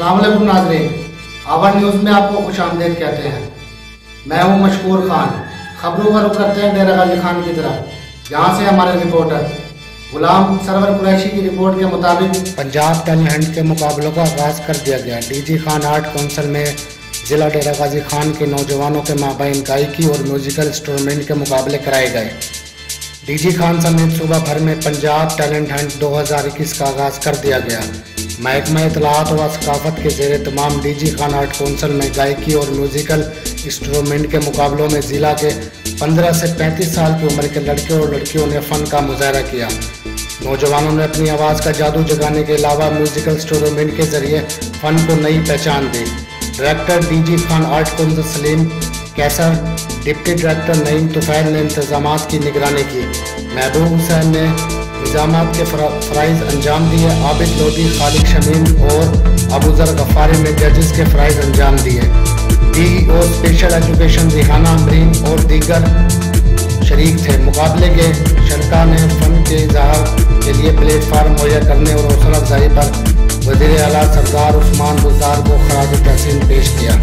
अस्सलाम वालेकुम नाज़रीन, आवर न्यूज़ में आपको खुश आमदीद कहते हैं। मैं हूं मशकूर खान। खबरों का रुख करते हैं डेरा गाजी खान की तरफ, जहां से हमारे रिपोर्टर गुलाम सरवर कुरैशी की रिपोर्ट के मुताबिक पंजाब टैलेंट के मुकाबलों का आगाज़ कर दिया गया। डीजी खान आर्ट काउंसिल में ज़िला डेरा गाजी खान के नौजवानों के माबैन गायकी और म्यूजिकल इंस्ट्रूमेंट के मुकाबले कराए गए। डीजी खान समेत सूबा भर में पंजाब टैलेंट हंट 2021 का आगाज़ कर दिया गया। महकमा इत्तलाआत व सकाफत के ज़ेर तमाम डीजी खान आर्ट काउंसिल में गायकी और म्यूजिकल इंस्ट्रूमेंट के मुकाबलों में ज़िला के 15 से 35 साल की उम्र के लड़के और लड़कियों ने फ़न का मुजाहरा किया। नौजवानों ने अपनी आवाज़ का जादू जगाने के अलावा म्यूजिकल इंस्ट्रूमेंट के ज़रिए फ़न को नई पहचान दी। Director DG Khan art council Saleem Qaiser, deputy director Naeem Tufail ने इंतजामात की निगरानी की। महबूब हुसैन ने निजामात के फ़राइज़ अंजाम दिए। आबिद लोधी, खालिद शमीम और अबूजर गफ्फारी ने जजेस के फ़राइज़ अंजाम दिए। DEO special education Rihana Amreen और दीगर शरीक थे। मुकाबले के शरका ने फ़न के इज़हार के लिए प्लेटफार्म मुहैया करने और हौसला अफजाई पर वज़ीर आला सरदार उस्मान बुज़दार को खराज तहसीन पेश किया।